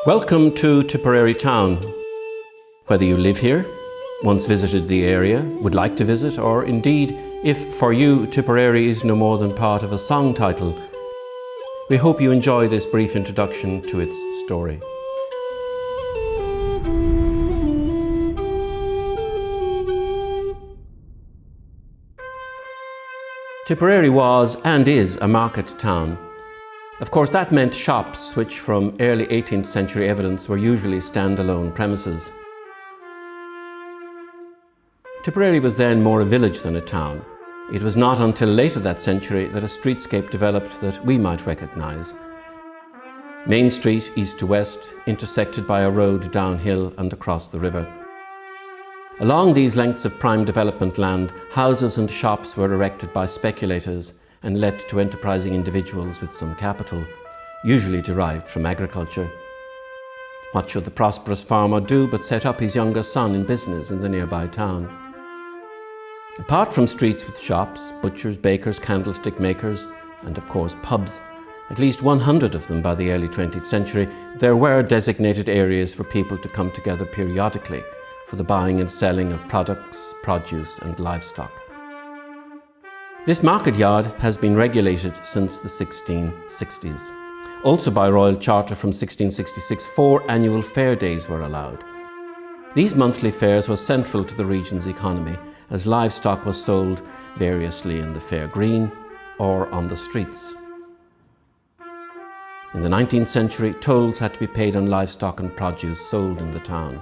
Welcome to Tipperary town. Whether you live here, once visited the area, would like to visit, or indeed, if for you Tipperary is no more than part of a song title, we hope you enjoy this brief introduction to its story. Tipperary was and is a market town. Of course, that meant shops, which from early 18th century evidence were usually standalone premises. Tipperary was then more a village than a town. It was not until later that century that a streetscape developed that we might recognise. Main Street, east to west, intersected by a road downhill and across the river. Along these lengths of prime development land, houses and shops were erected by speculators and let to enterprising individuals with some capital, usually derived from agriculture. What should the prosperous farmer do but set up his younger son in business in the nearby town? Apart from streets with shops, butchers, bakers, candlestick makers, and of course pubs, at least 100 of them by the early 20th century, there were designated areas for people to come together periodically for the buying and selling of products, produce and livestock. This market yard has been regulated since the 1660s. Also by Royal Charter from 1666, 4 annual fair days were allowed. These monthly fairs were central to the region's economy, as livestock was sold variously in the fair green or on the streets. In the 19th century, tolls had to be paid on livestock and produce sold in the town.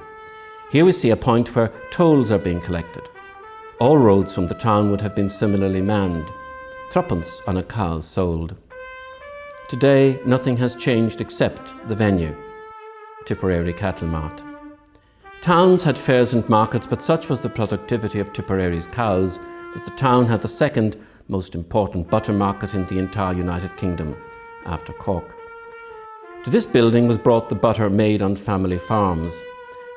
Here we see a point where tolls are being collected. All roads from the town would have been similarly manned. Threepence on a cow sold. Today, nothing has changed except the venue, Tipperary Cattle Mart. Towns had fairs and markets, but such was the productivity of Tipperary's cows that the town had the second most important butter market in the entire United Kingdom, after Cork. To this building was brought the butter made on family farms.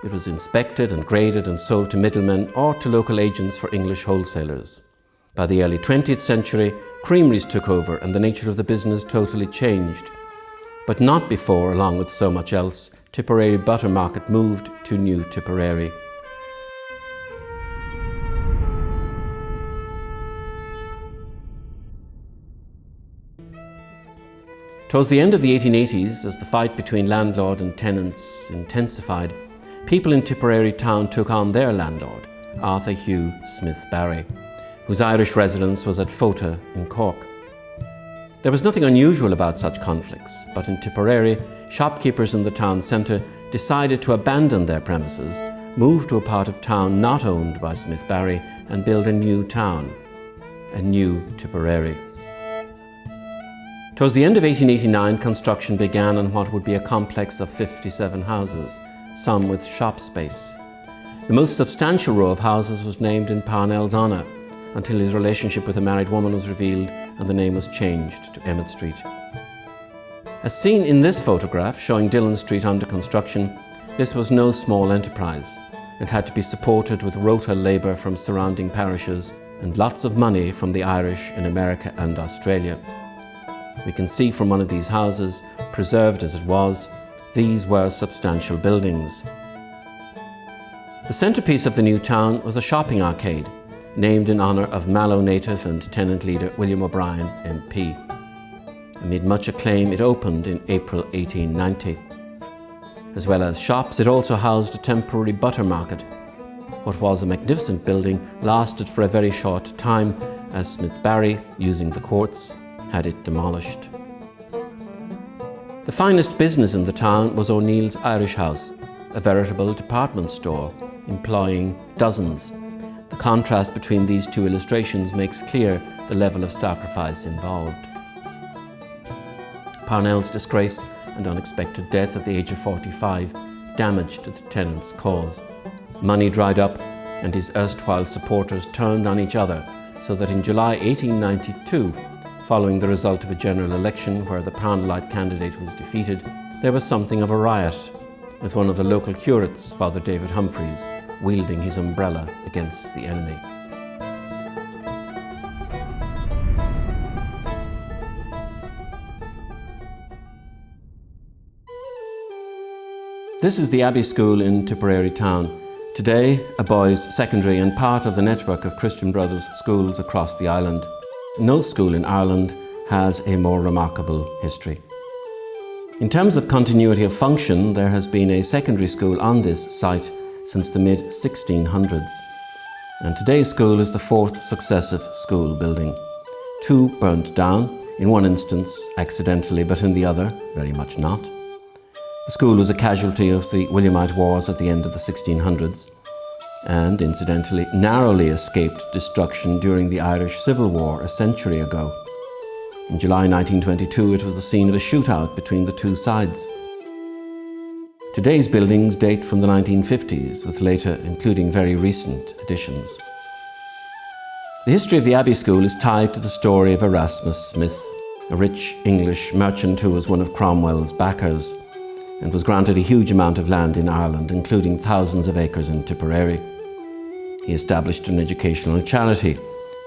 It was inspected and graded and sold to middlemen or to local agents for English wholesalers. By the early 20th century, creameries took over and the nature of the business totally changed. But not before, along with so much else, Tipperary Butter Market moved to New Tipperary. Towards the end of the 1880s, as the fight between landlord and tenants intensified, people in Tipperary town took on their landlord, Arthur Hugh Smith Barry, whose Irish residence was at Fota in Cork. There was nothing unusual about such conflicts, but in Tipperary, shopkeepers in the town centre decided to abandon their premises, move to a part of town not owned by Smith Barry, and build a new town, a new Tipperary. Towards the end of 1889, construction began on what would be a complex of 57 houses, some with shop space. The most substantial row of houses was named in Parnell's honour, until his relationship with a married woman was revealed and the name was changed to Emmett Street. As seen in this photograph showing Dillon Street under construction, this was no small enterprise. It had to be supported with rota labour from surrounding parishes and lots of money from the Irish in America and Australia. We can see from one of these houses, preserved as it was, these were substantial buildings. The centrepiece of the new town was a shopping arcade, named in honour of Mallow native and tenant leader William O'Brien, MP. Amid much acclaim, it opened in April 1890. As well as shops, it also housed a temporary butter market. What was a magnificent building lasted for a very short time, as Smith Barry, using the courts, had it demolished. The finest business in the town was O'Neill's Irish House, a veritable department store, employing dozens. The contrast between these two illustrations makes clear the level of sacrifice involved. Parnell's disgrace and unexpected death at the age of 45 damaged the tenant's cause. Money dried up and his erstwhile supporters turned on each other, so that in July 1892, following the result of a general election where the Parnellite candidate was defeated, there was something of a riot, with one of the local curates, Father David Humphreys, wielding his umbrella against the enemy. This is the Abbey School in Tipperary town. Today, a boys' secondary and part of the network of Christian Brothers schools across the island. No school in Ireland has a more remarkable history. In terms of continuity of function, there has been a secondary school on this site since the mid-1600s. And today's school is the fourth successive school building. Two burnt down, in one instance accidentally, but in the other very much not. The school was a casualty of the Williamite Wars at the end of the 1600s and, incidentally, narrowly escaped destruction during the Irish Civil War a century ago. In July 1922, it was the scene of a shootout between the two sides. Today's buildings date from the 1950s, with later including very recent additions. The history of the Abbey School is tied to the story of Erasmus Smith, a rich English merchant who was one of Cromwell's backers and was granted a huge amount of land in Ireland, including thousands of acres in Tipperary. He established an educational charity,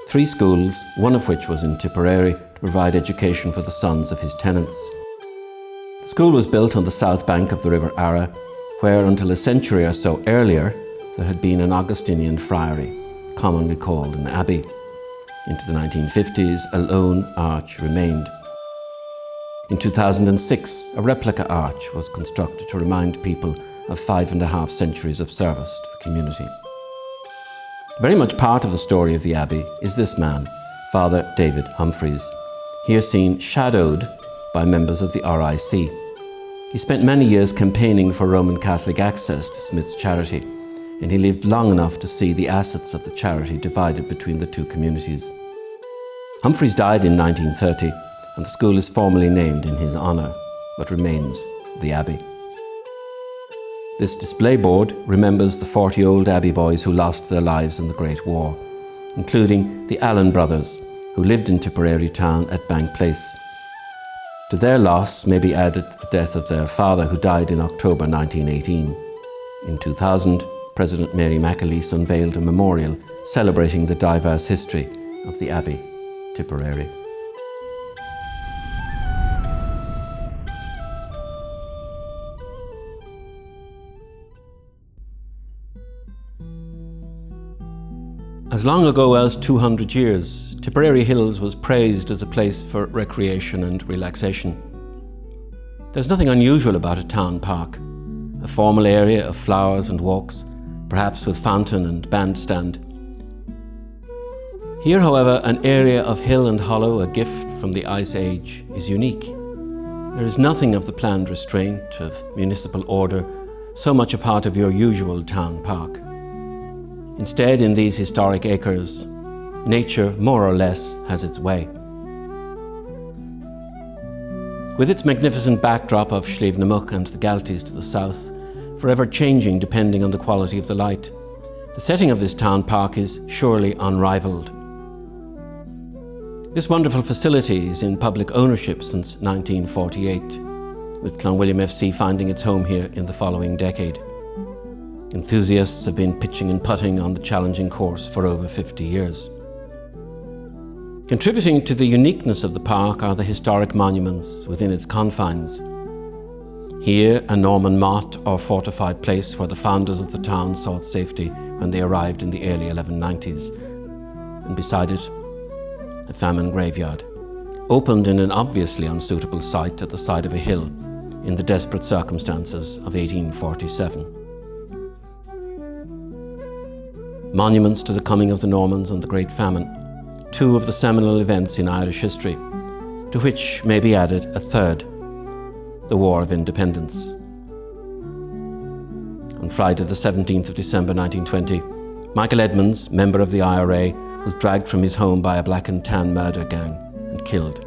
3 schools, one of which was in Tipperary, to provide education for the sons of his tenants. The school was built on the south bank of the River Ara, where until a century or so earlier there had been an Augustinian friary, commonly called an abbey. Into the 1950s, a lone arch remained. In 2006, a replica arch was constructed to remind people of 5.5 centuries of service to the community. Very much part of the story of the Abbey is this man, Father David Humphreys, here seen shadowed by members of the RIC. He spent many years campaigning for Roman Catholic access to Smith's charity, and he lived long enough to see the assets of the charity divided between the two communities. Humphreys died in 1930, and the school is formally named in his honour, but remains the Abbey. This display board remembers the 40 old Abbey boys who lost their lives in the Great War, including the Allen brothers, who lived in Tipperary town at Bank Place. To their loss may be added the death of their father, who died in October 1918. In 2000, President Mary McAleese unveiled a memorial celebrating the diverse history of the Abbey, Tipperary. As long ago as 200 years, Tipperary Hills was praised as a place for recreation and relaxation. There's nothing unusual about a town park, a formal area of flowers and walks, perhaps with fountain and bandstand. Here, however, an area of hill and hollow, a gift from the Ice Age, is unique. There is nothing of the planned restraint of municipal order, so much a part of your usual town park. Instead, in these historic acres, nature, more or less, has its way. With its magnificent backdrop of Slievnamuck and the Galties to the south, forever changing depending on the quality of the light, the setting of this town park is surely unrivaled. This wonderful facility is in public ownership since 1948, with Clonwilliam FC finding its home here in the following decade. Enthusiasts have been pitching and putting on the challenging course for over 50 years. Contributing to the uniqueness of the park are the historic monuments within its confines. Here, a Norman motte or fortified place where the founders of the town sought safety when they arrived in the early 1190s. And beside it, a famine graveyard, opened in an obviously unsuitable site at the side of a hill in the desperate circumstances of 1847. Monuments to the coming of the Normans and the Great Famine, 2 of the seminal events in Irish history, to which may be added a third, the War of Independence. On Friday the 17th of December 1920, Michael Edmonds, member of the IRA, was dragged from his home by a black and tan murder gang and killed.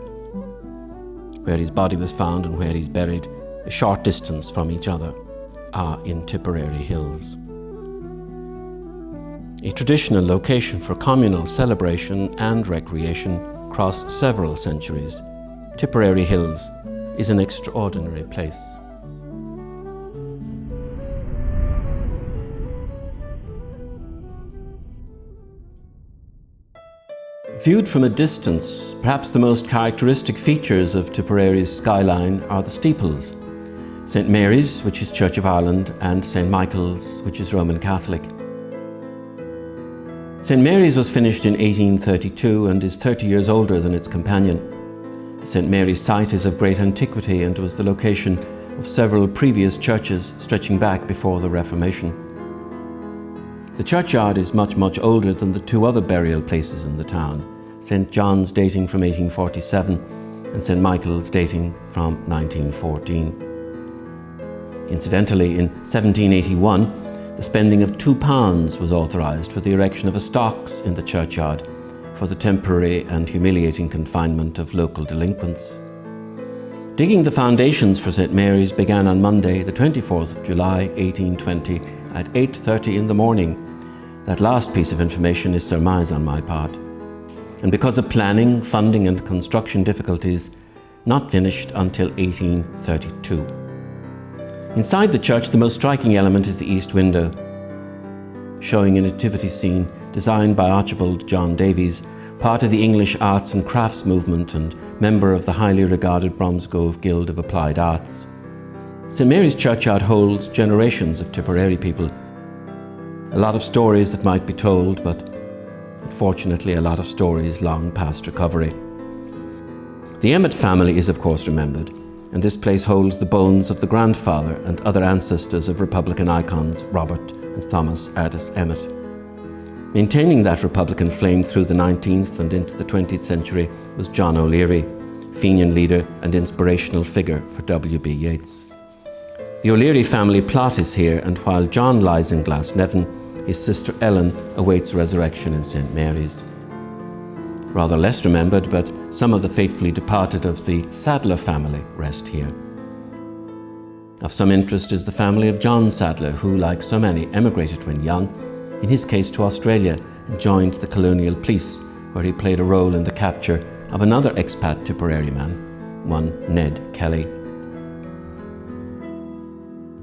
Where his body was found and where he's buried, a short distance from each other, are in Tipperary Hills. A traditional location for communal celebration and recreation across several centuries, Tipperary Hills is an extraordinary place. Viewed from a distance, perhaps the most characteristic features of Tipperary's skyline are the steeples, St Mary's, which is Church of Ireland, and St Michael's, which is Roman Catholic. St Mary's was finished in 1832 and is 30 years older than its companion. The St Mary's site is of great antiquity and was the location of several previous churches stretching back before the Reformation. The churchyard is much older than the two other burial places in the town, St John's dating from 1847 and St Michael's dating from 1914. Incidentally, in 1781, the spending of £2 was authorised for the erection of a stocks in the churchyard for the temporary and humiliating confinement of local delinquents. Digging the foundations for St Mary's began on Monday, the 24th of July, 1820, at 8:30 in the morning. That last piece of information is surmise on my part. And because of planning, funding and construction difficulties, not finished until 1832. Inside the church, the most striking element is the east window, showing a nativity scene designed by Archibald John Davies, part of the English Arts and Crafts movement and member of the highly regarded Bromsgrove Guild of Applied Arts. St Mary's churchyard holds generations of Tipperary people. A lot of stories that might be told, but unfortunately a lot of stories long past recovery. The Emmett family is of course remembered, and this place holds the bones of the grandfather and other ancestors of Republican icons Robert and Thomas Ardis Emmett. Maintaining that Republican flame through the 19th and into the 20th century was John O'Leary, Fenian leader and inspirational figure for W.B. Yeats. The O'Leary family plot is here, and while John lies in Glasnevin, his sister Ellen awaits resurrection in St Mary's. Rather less remembered, but some of the faithfully departed of the Sadler family rest here. Of some interest is the family of John Sadler, who, like so many, emigrated when young, in his case to Australia, and joined the colonial police, where he played a role in the capture of another expat Tipperary man, one Ned Kelly.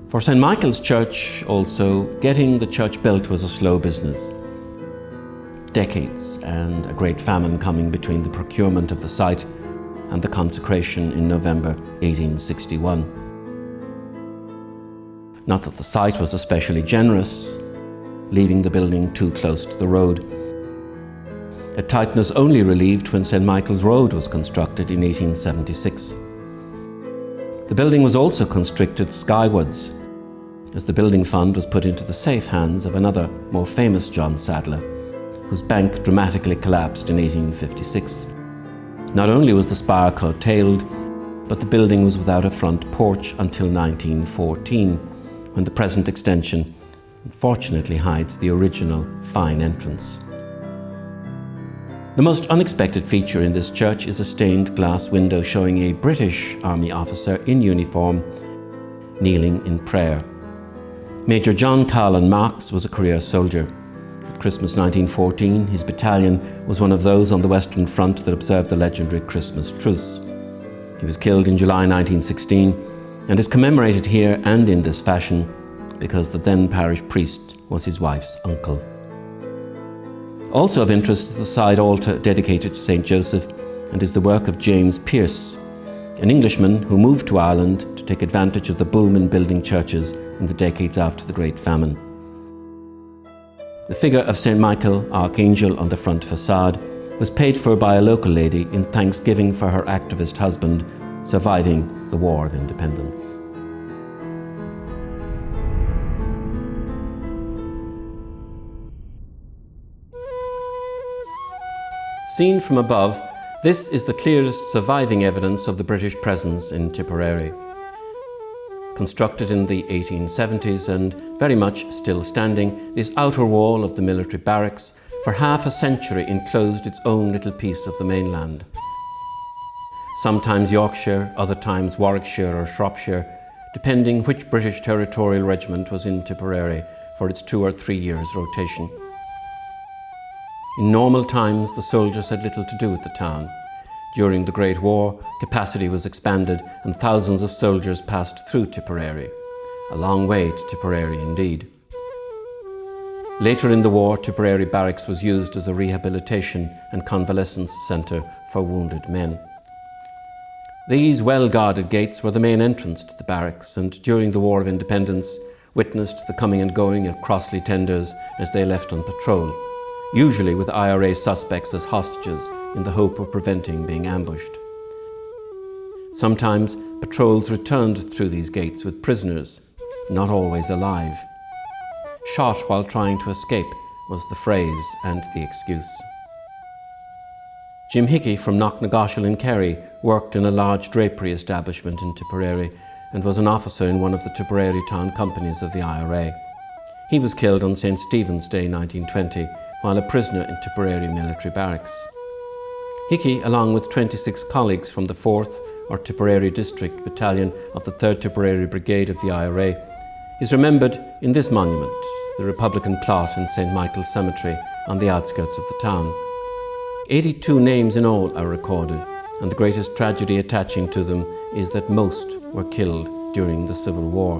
For St Michael's Church also, getting the church built was a slow business. Decades and a great famine coming between the procurement of the site and the consecration in November 1861. Not that the site was especially generous, leaving the building too close to the road. A tightness only relieved when St Michael's Road was constructed in 1876. The building was also constricted skywards, as the building fund was put into the safe hands of another, more famous John Sadler, whose bank dramatically collapsed in 1856. Not only was the spire curtailed, but the building was without a front porch until 1914, when the present extension unfortunately hides the original fine entrance. The most unexpected feature in this church is a stained glass window showing a British Army officer in uniform kneeling in prayer. Major John Callan Marks was a career soldier. At Christmas 1914, his battalion was one of those on the Western Front that observed the legendary Christmas truce. He was killed in July 1916 and is commemorated here and in this fashion because the then parish priest was his wife's uncle. Also of interest is the side altar dedicated to St. Joseph and is the work of James Pearce, an Englishman who moved to Ireland to take advantage of the boom in building churches in the decades after the Great Famine. The figure of St. Michael, Archangel, on the front facade was paid for by a local lady in thanksgiving for her activist husband surviving the War of Independence. Seen from above, this is the clearest surviving evidence of the British presence in Tipperary. Constructed in the 1870s and very much still standing, this outer wall of the military barracks for half a century enclosed its own little piece of the mainland. Sometimes Yorkshire, other times Warwickshire or Shropshire, depending which British territorial regiment was in Tipperary for its 2 or 3 years rotation. In normal times, the soldiers had little to do with the town. During the Great War, capacity was expanded and thousands of soldiers passed through Tipperary. A long way to Tipperary indeed. Later in the war, Tipperary Barracks was used as a rehabilitation and convalescence centre for wounded men. These well-guarded gates were the main entrance to the barracks, and during the War of Independence witnessed the coming and going of Crossley tenders as they left on patrol, usually with IRA suspects as hostages in the hope of preventing being ambushed. Sometimes patrols returned through these gates with prisoners, not always alive. Shot while trying to escape was the phrase and the excuse. Jim Hickey from Knocknagoshel in Kerry worked in a large drapery establishment in Tipperary and was an officer in one of the Tipperary town companies of the IRA. He was killed on St. Stephen's Day 1920 while a prisoner in Tipperary military barracks. Hickey, along with 26 colleagues from the 4th or Tipperary District Battalion of the 3rd Tipperary Brigade of the IRA, is remembered in this monument, the Republican plot in St. Michael's Cemetery on the outskirts of the town. 82 names in all are recorded, and the greatest tragedy attaching to them is that most were killed during the Civil War.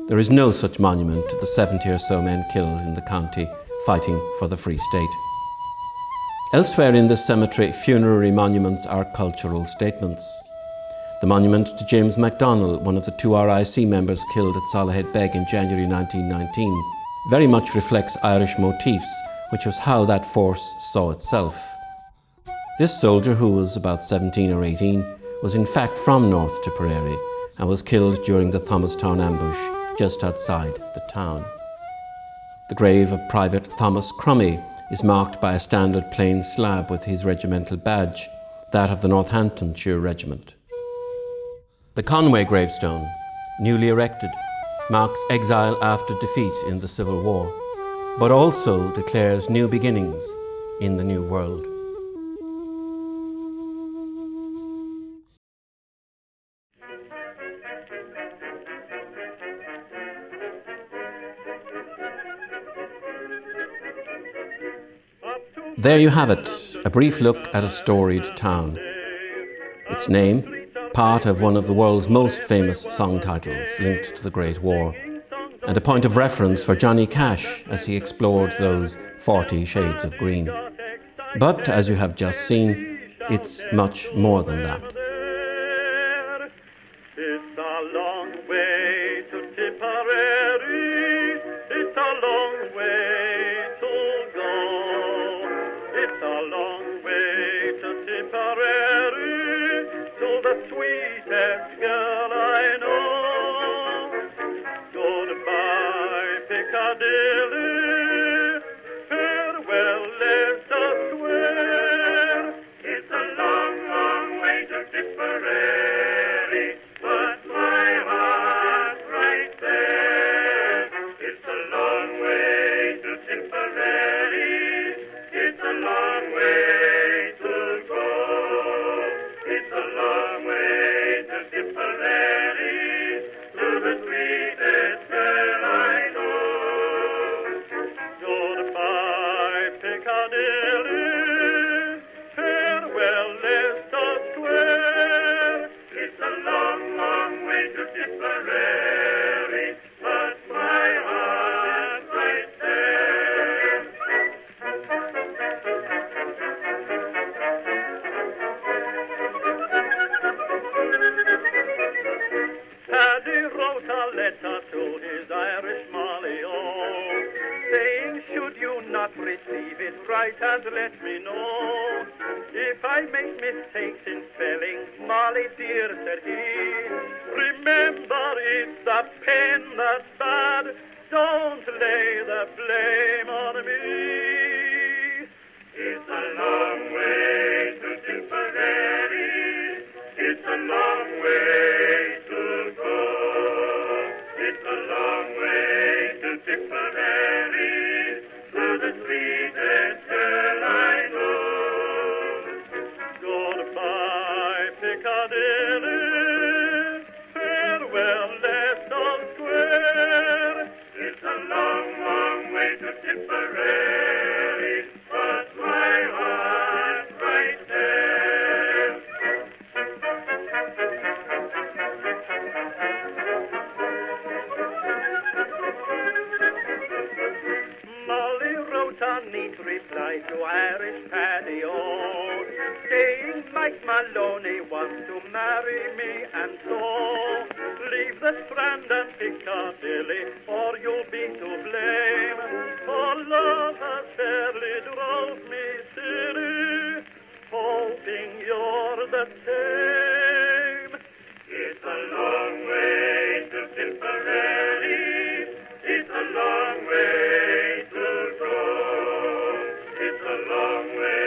There is no such monument to the 70 or so men killed in the county fighting for the Free State. Elsewhere in this cemetery, funerary monuments are cultural statements. The monument to James MacDonald, one of the 2 RIC members killed at Salahead Beg in January 1919, very much reflects Irish motifs, which was how that force saw itself. This soldier, who was about 17 or 18, was in fact from North Tipperary and was killed during the Thomastown ambush just outside the town. The grave of Private Thomas Crummy is marked by a standard plain slab with his regimental badge, that of the Northamptonshire Regiment. The Conway gravestone, newly erected, marks exile after defeat in the Civil War, but also declares new beginnings in the new world. There you have it, a brief look at a storied town. Its name, part of one of the world's most famous song titles linked to the Great War, and a point of reference for Johnny Cash as he explored those 40 shades of green. But, as you have just seen, it's much more than that. It's a long way to Tipperary, it's a long way to go. It's a long way to Tipperary, to the sweetest girl I know. Goodbye, Piccadilly, farewell, Leicester Square. It's a long, long way to Tipperary, but my heart's right there. It's a long way to Tipperary, it's a long way to go. It's a long way to Tipperary, to the sweetest girl I know. Goodbye, Piccadilly, farewell, Leicester Square. It's a long, long way to Tipperary, but my heart's right there. Paddy wrote a letter to his Irish Molly, oh, saying, should you not receive it, write and let me know. If I make mistakes in spelling, Molly dear, said he, remember it's the pen that's bad, don't lay the blame on me. It's a long way to Tipperary, it's a long way to go. It's a long way to Tipperary, to the sweetest girl I know. Goodbye, Piccadilly, farewell, Leicester Square. It's a long, long way to Tipperary. King Mike Maloney wants to marry me, and so leave the Strand and Piccadilly, or you'll be to blame. For love has fairly drove me silly, hoping you're the same. It's a long way to Tipperary, it's a long way to go, it's a long way